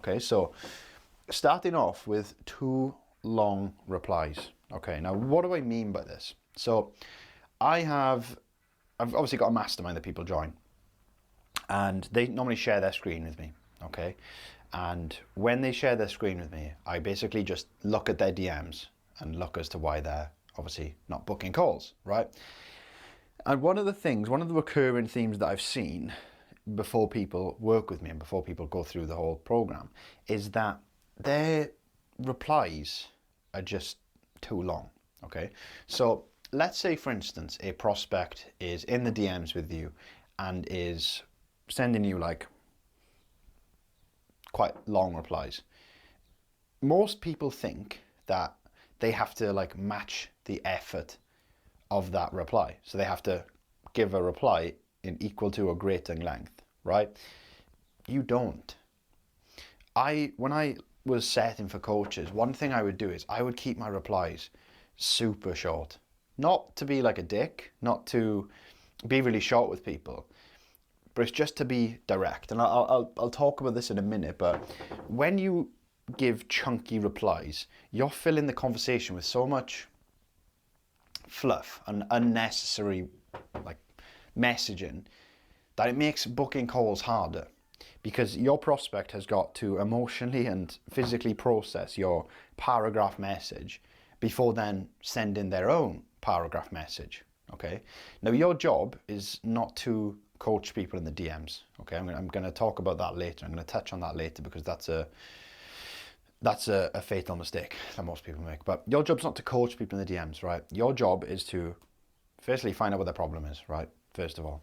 Okay, so starting off with 2 long replies. Okay, now what do I mean by this? So I've obviously got a mastermind that people join, and they normally share their screen with me. Okay, and when they share their screen with me, I basically just look at their DMs and look as to why they're obviously not booking calls, right? And one of the recurring themes that I've seen before people work with me and before people go through the whole program is that their replies are just too long. Okay, so let's say, for instance, a prospect is in the DMs with you and is sending you like quite long replies. Most people think that they have to like match the effort of that reply. So they have to give a reply in equal to or greater length, right? You don't. When I was setting for coaches, one thing I would do is I would keep my replies super short. Not to be like a dick, not to be really short with people, but it's just to be direct. And I'll talk about this in a minute, but when you give chunky replies, you're filling the conversation with so much fluff and unnecessary like messaging that it makes booking calls harder, because your prospect has got to emotionally and physically process your paragraph message before then sending their own paragraph message. Okay, now your job is not to coach people in the DMs. Okay, I'm going to talk about that later. I'm going to touch on that later because that's a fatal mistake that most people make. But your job's not to coach people in the DMs, right? Your job is to firstly find out what their problem is, right? First of all.